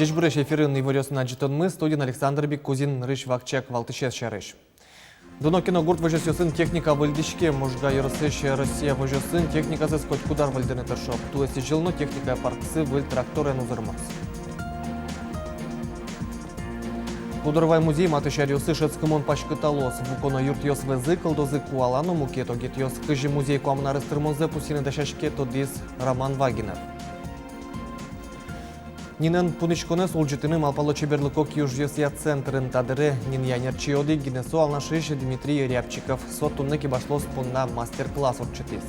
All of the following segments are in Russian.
Жеш біреш эфирін иварёсына житонмы, студин Александр Беккузин рыш вакчак валтышес шарыш. Дуно киногурт вожесёсын техника выльдишке, можга ерсыш Россия вожесын техникасы скотч кудар выльдыны тыршоп. Туэси жылно техника парксы выль тракторен узырмас. Кудырвай музей матышарёсы шецкымон пашкыталос. Вуконо юрт ёс везы кылдозы куалану мукето гет ёс кыжи музей куамнары стырмонзе пусины дашашке тодис Роман Вагинов. Нинен пуничконе солжитыны малпало чеберлыко киюжьёсия центрын тадыры нин янерчиоды гинесу алнашыш Дмитрий Рябчиков. Сотунны кибашлос пунна мастер-класс отчетис.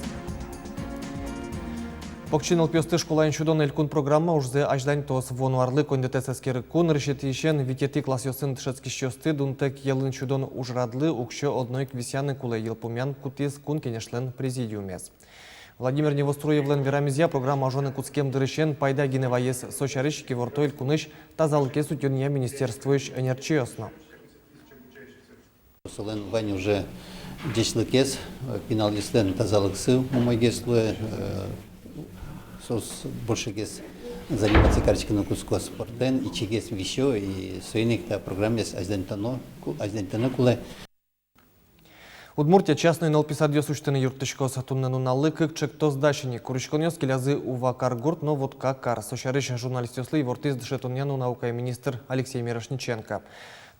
Покчиныл пёсты школайн чудон элькун программа ужзе аждань тос вонуарлы кондетесескері кун решетишен витети класс ёсын тшецкищёсты дунтек елын чудон ужрадлы укшё одной квисяны куле елпумян кутис кун кенешлен президиумес. Владимир Невоструевлен верамизия программа ажоны куцкем дырышен пайда гиневаес сочарыш вортойль куныш тазалыке сутюния министерствующ энерчиосно. Солен вань уже дешлыкес пеналистен тазалыксы мумайгеслуе сос больше гес заниматься карточкой куску спортен и чигес вещо и свойник та программе аздентано куле. Удмуртия частный налписад ёсуштыны юртышко сатуннену наллы кыкчык тоз дашини. Курышкон ёс келязы ува каргурт, но вот кар. Сошарыш журналист ёслы и вортиз дышетуньяну наука и министр Алексей Мирошниченко.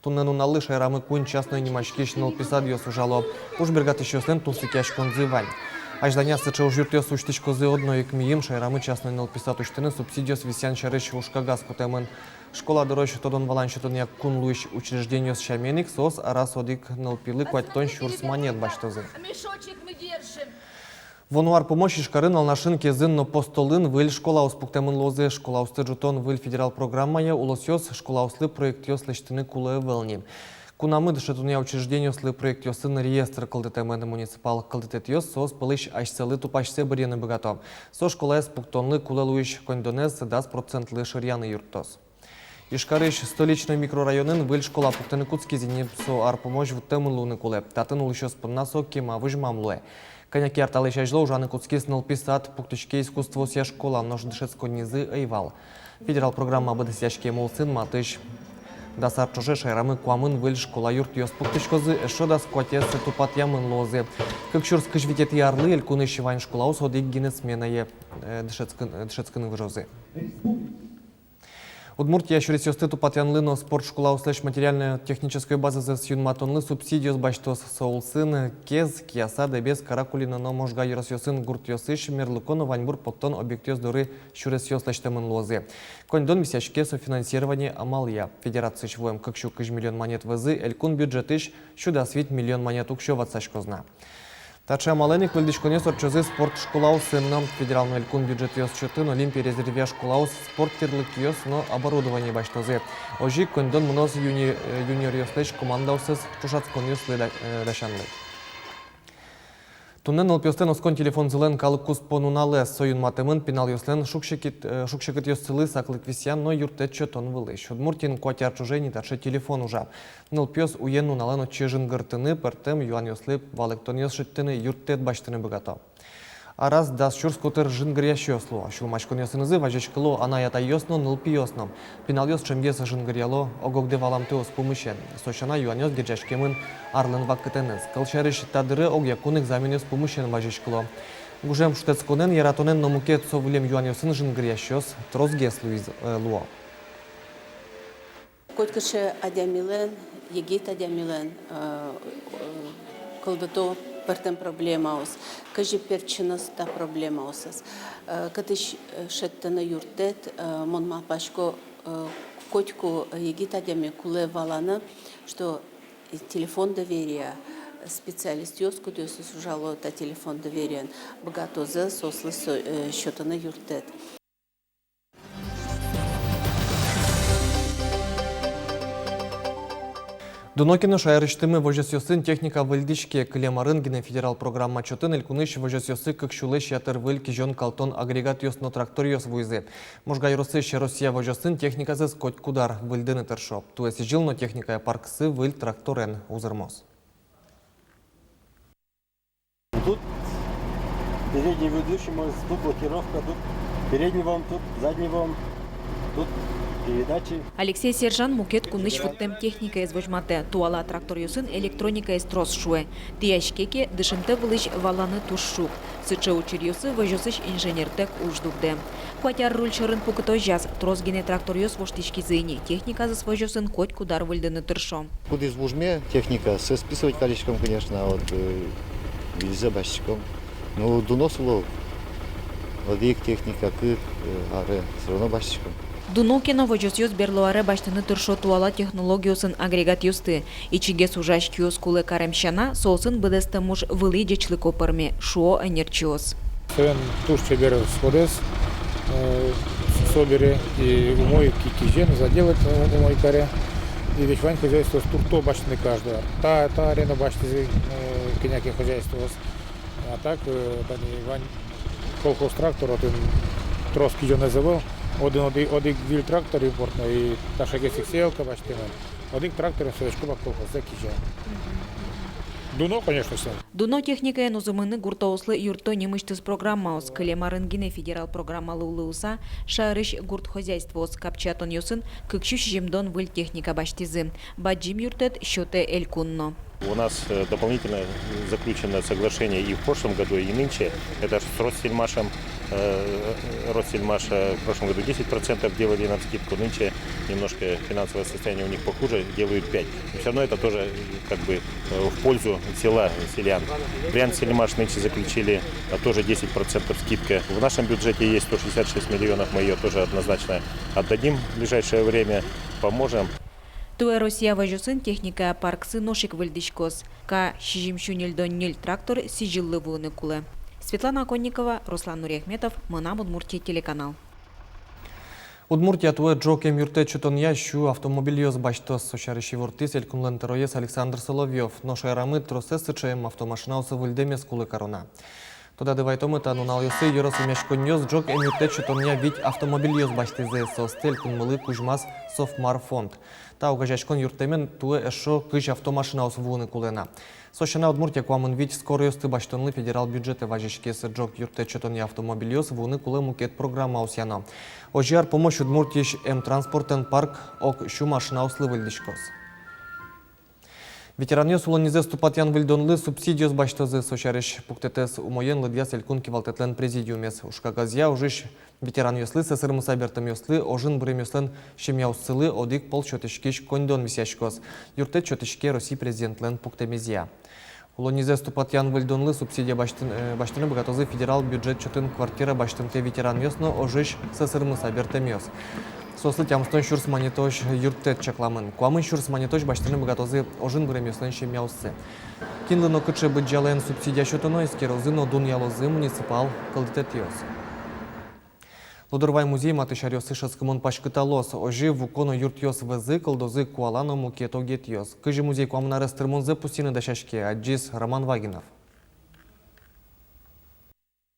Туннену наллы шайрамы кунь частной немашкиш налписад ёсу жало. Уж бергат еще слен тулсыкяш конзывань. Аждания сыча уж юрт ёс уштышко зы одной кмиим шайрамы частной налписад уштыны субсидиос висян шарыш ушкагаз кутемын. Школа дорожи тодон валанчетон як кун луиш учреждение с шаменик сос арас одик налпилы кваттон шурс монет баштозы. Мешочек мы держим. Вонуар помощи шкарын алнашынке зынно постолын выль школа успуктемын лозы школа усты жутон выль федерал программая улосёс школа услы проект ёс лештыны кулы вэлни. Кунамы дышетуния учреждение услы проект ёсын реестр кылдытемен муниципал кылдытет ёс сос пылыш ашселы тупашсе брены богато. Со школа эспуктонлы кулы луиш кондонез 10% ширьяны юртос. Ишкарыш столичный микрорайонын выль школа пуктыны куцки зенепсо ар помощь в темын луны кулеп. Татын улышё спыннасо кема выжмам луэ. Коняки арталы шажло ужаны куцки сныл писат пуктычке искусство ся школа множ дышецко низы эйвал. Федерал программа быдысяшке молсын матыш. Дасар чуже шайрамы куамын выль школа юрт ёс пуктычкозы эшо да скотесы тупат ямын лозы. Как чурс кыжвитет ярлы эль куны шивань школа усодик гинесменае дышецканы выжозы. Удмуртия шурис ёсты тупатянлыно спорт школа услышь материальная техническая база за сюнматонлы субсидиос баштос соулсын кез кияса дебес каракулина но можга ерос ёсын гурт ёсыш мерлыкону ваньбур поттон объектёс дуры шурис ёслаштемын лозы. Кондон мисяшке софинансирование амалия. Федерация швоем кыкшу 1 миллион монет вызы элькун бюджетыш шуда свит миллион монет укшё ватсашкозна. Тача маленик выльдишконе сорчозы спорт школа усынном федеральный элькун бюджет ёс чутын олимпия резервия школа спорт терлык ёс но оборудование баштозы. Ожи кондон мнос юниор ёслыш команда усыз чушацкон ёслы дашанлы. Туннен алпёстен оскон телефон зылен калык куспонуналы союн матымын пенал ёслен шукшекит ёсцылы саклык висян, но юртет чотон вылыш. Удмуртин котяр чужени таче телефон ужа. Нылпёс уен унален чежин гыртыны пертем юан ёслы валыктон ёсшыттыны юртет баштыны богато. А раз дас чур скотер жин грящ ёслу. Шулмашкон ёсынызы важечкыло ана ята ёсно нылпи ёсном. Пенал ёс чемгеса жин гряло огогде валамты оспумышен. Сочана юан ёс геджашкемын арлын ваккытеныз. Кылшарыш тадыры ог якун экзамен оспумышен важечкыло. Гужем штецконен яратонен номукет совлем юан ёсын жин грящ ёс трозгес луо. Коткаше адямилен, егит адямилен, колдато пертем проблема ос, кажи перчиноста проблема осас. Катыш шеттена юртет, мон мапашко котку егит адями куле валана, что телефон доверия специалист ёску дёсус ужало та телефон доверия богато за сослы счётана юртет. Дунокина шайрыштымы вожесёсын техника выльдишке клемарын гене федерал программа чотын элькуныш вожесёсы кыкшулыш ятыр выль кижон калтон агрегат ёсно трактор ёс вуйзы. Можга юросыш Россия вожесын техникасыз коть кудар выльдыны тыршоп. Туэси жилно техника парксы выль тракторен узырмос. Тут передний ведущий, может, тут блокировка, тут передний вам, тут задний вам, тут передачи. Алексей Сержан мукет куныш футтем техника из вожмате, туала трактор юсын электроника из трос шуэ. Тияшкеке дышымте вылыш валаны тушшук. Сыча учир юсы вожосыш инженертек уждукде. Хватяр руль шырын пукыто жаз, трос гене трактор юс воштички зыни. Техника за вожосын коть кудар выльдыны тыршом. Куда из вужме техника, со списывать количком, конечно, вот везде башчиком. Ну, доносило, вот их техника, аре, все равно башчиком. Дунокино вожосьёс берлуаре баштыны тыршо туала технологиясын агрегат юсты. Ичиге сужаш киос куле каремщана, соусын быдесты муж вылы дечлы копырме, шуо энерчиос. Сен туш чебер сходес, собери и умой кикижен заделать умой каре. И ведь вань хозяйство с турто башны каждая. Та арена башны коняки хозяйство. А так, вань колхоз трактор, один трос кижен называл. Один віль трактор імпортно і та шагесик сіялка, бачите, один трактор і совешкова колхоз, це кижа. Дуно, конечно, все. Дуно техника нозымыны гуртауслы юрто немыштыз программаус, кылемарынгине федерал программалы улыуса, шарыш гурт хозяйствоус капчатон юсын, кыкшуш жемдон выль техника баштизы. Баджим юртет счёте эль кунно. У нас дополнительно заключено соглашение и в прошлом году, и нынче. Это с Россельмашем. Россельмаш в прошлом году 10% делали нам скидку, нынче немножко финансовое состояние у них похуже, делают 5%. Но все равно это тоже как бы в пользу села, селян. Брянск-Сельмаш нынче заключили тоже 10% скидка. В нашем бюджете есть 166 миллионов, мы ее тоже однозначно отдадим в ближайшее время, поможем. Туэ Россия вожусын техника парксы ношик выльдишкос. Ка шижимшунельдоннель трактор сижилы вуны куле. Светлана Конникова, Руслан Нурехметов, Мына Удмуртия телеканал. Удмуртия туэ джокем юрте чутонья щу автомобильёз баштос сочарищи вуртис элькунлен тероес Александр Соловьев. Ноша рамы тросесычем автомашинаусы выльдемес кулы корона. Туда дывайтомы танунал юсы юрос имешконьёз джокем юрте чутонья ведь автомобильёз баштизе состель кунмылы кужмас Софмар фонд. Та угажачкон юртемен туэ эшо кыш автомашинаус вуны кулена. Сошана Удмуртия куамын ведь скорости баштонлы федерал бюджеты важишкесы джок юрте чутонья автомобильёз вуны куле мукет программа усяно. Ожар помощь Удмуртиш М-транспортен парк ок щу машинауслы выльдишкос. Ветераньёс улонизе ступатян выльдонлы субсидиос баштозы сошариш пуктетес умоен лыдьяс элькунки валтетлен президиумес. Ушкагазья ужиш ветераньёслы сесырмыса бертамьёслы ожин бремёслен шемьяуссылы одик пол чотышкиш кондон висяшкос. Юрте чотышке России президентлен пуктемезия. Улонизе ступатян выльдонлы субсидия баштыны богатозы федерал бюджет чотын квартира баштынте ветераньёсно ожиш сесырмыса бертамьёс. Сослы тямстон шурс манитош юртет чакламын. Куамын шурс манитош баштыны богатозы ожин бремёслен шемьяуссы. Кинлыно кычы быджален субсидия чотыно искерозыно дуньялозы муниципал калдететиос. Лодырвай музей матышарёсы шаскымон пашкыталос, ожи вуконо юртьёс вызы калдозы куалано мукето гетьёс. Кыжи музей куамнары стырмонзы пустины дашашке, аджис Роман Вагинов.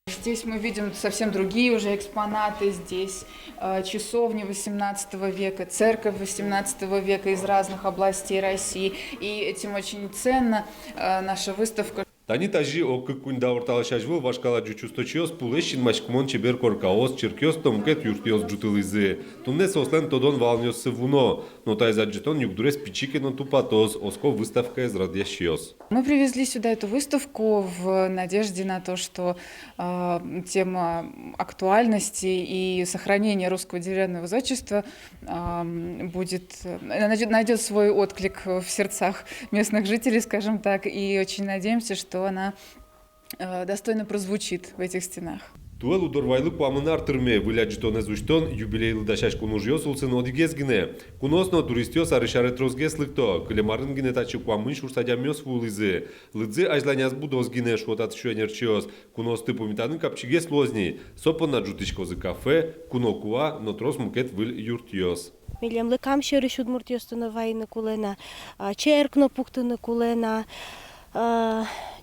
Здесь мы видим совсем другие уже экспонаты. Здесь часовни XVIII века, церковь XVIII века из разных областей России. И этим очень ценна наша выставка. Тани тажи окы кунда орталашажвыл вашкала джучусточиос пулешин машкмон чебер коркаос черкиос томкет юртиос джутылызы. Тумне сослен тодон валньос сывуно, но тайзаджетон югдурес пичикено тупатос, оско выставка из радьящиос. Мы привезли сюда эту выставку в надежде на то, что тема актуальности и сохранения русского деревянного зодчества найдет свой отклик в сердцах местных жителей, скажем так, и очень надеемся, что она достойно прозвучит в этих стенах. Туэлу дорвайлы куамын артырме, выляджитон эзуштон, юбилейлы дашаш кунужьёс улсын одигезгине. Куносно туристьёс арышаретрозгес лыкто, кылемарынгине тачы куамын шурсадямёс вулызы. Лыдзы ажланяс будозгине шуотат шуэнерчиос. Куносты помитаны капчигес лозни. Сопона джутышкозы кафе, кунокуа, нотрос мукет выль юртьёс. Милем лыкам шерыш удмуртьёстыны вайны кулена, черкно пуктыны кулена.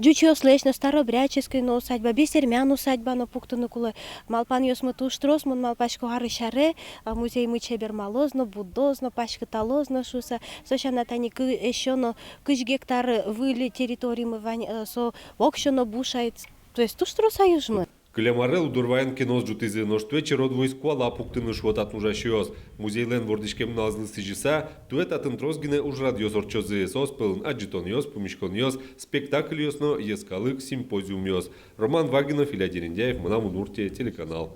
Джучиос лечно старобряческой но усадьба, бесермян усадьба но пуктыны куле. Малпан ёсмы туштрос, мон малпачко гары шаре, музей мы чебер малозно, будозно, пачкаталозно шуса. Сошана тани еще но кыш гектар выли территории мы вань со окшено бушает. То есть туштрос аюжмы. Кылемарел удурваян киноз жутизы ноштвечи род войску ала пуктыны швотат нужашиоз. Музейлен вордишкем налзны сижиса, туэт атын трозгине уж радиоз орчозы, соспылын аджитон-йоз, помешкон-йоз, спектакль-йозно, ескалык, симпозиум-йоз. Роман Вагинов, Илья Дерендяев, Мынам Удмуртия, телеканал.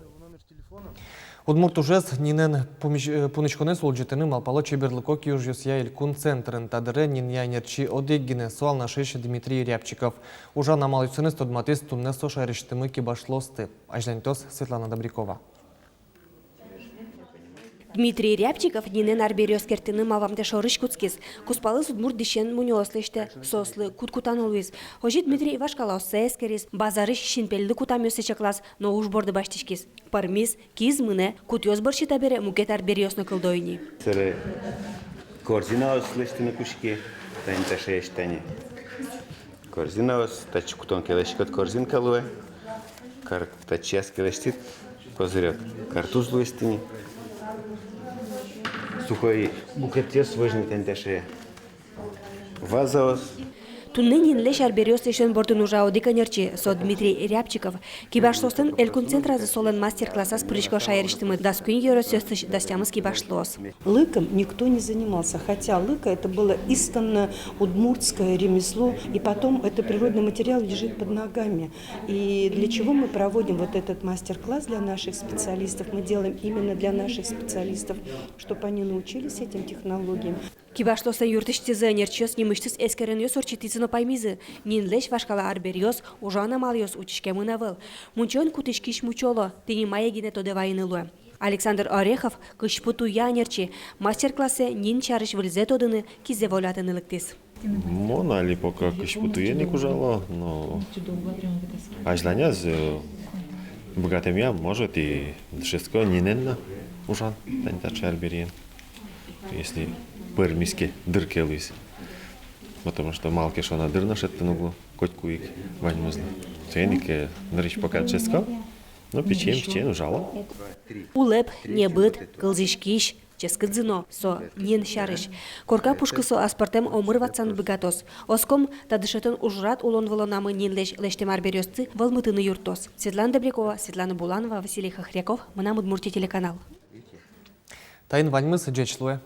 Удмурт ужез нинен пуничконе солджетыны малпало чеберлыко киюжьёс я илькун центрын тадыры нин яйнерчи одеггине суал нашиш Дмитрий Рябчиков. Ужа намалюцыны стодматис тунне сошариштымы кибашлосты. Ажлентос Светлана Добрякова. Дмитрий Рябчиков нинен арберёс кертыны малвамде шорыш куцкис. Куспалы судмурт дишен мунёслыште, сослы куткутан олуиз. Хожи Дмитрий Ивашкалау сескерис, базарыш шинпелді кутамёсы чаклас, но уж борды баштишкис. Пармис, киз мыне, кутёс борщита бере мукет арберёсно кылдойни. Сыры корзина слышны кушки, тайнта шештани. Корзина тач кутон келешкот корзин калуе. Тачес келештит козырек. Картуз луистини. Сухой букетес важный тентеше. Вазаос. Тунненин леш арберёс лешен бортын ужа одика нерчи, со Дмитрий Рябчиков. Кибашлостын элькун центразы солен мастер-класса с прыжко шайриштымы даскун еросёстыш дастямыз кибашлос. Лыком никто не занимался, хотя лыка это было истинно удмуртское ремесло, и потом это природный материал лежит под ногами. И для чего мы проводим вот этот мастер-класс для наших специалистов? Мы делаем именно для наших специалистов, чтобы они научились этим технологиям. Кибашлоса юртыштизы нерчёс немыштыз эскеренёс орчитизыно паймизы. Нин леш вашкала арберёс, ужана малёс учишке мынавыл. Мунчон кутышкиш мучоло, тыни маягине тодевайнылуэ. Александр Орехов кышпуту янерчи мастер-классе нин чарыш выльзе тодыны кизе волятынылыктис. Мона ли пока кышпуту еник ужало, но ажланяз богатымя может и шестко ниненно ужан, тантача арберин. Если пырмиске дыркелуис. Потому что малки шона дырна шеттен углу, котку ик ваньмузла. Ценнике нырыч пока честко, но печень ужало. Улеп, не быт, кылзишкиш, ческыдзыно, со нен шарыш. Корка пушкысо аспартем омырватсан быгатос. Оском тадышетен ужрат улон волонамы нен лештем арберёсцы волмытыны юртос. Светлана Добрякова, Светлана Буланова, Василий Хохряков, Мынам Удмуртия телеканал. Тайын ваньмыз джечлуэ.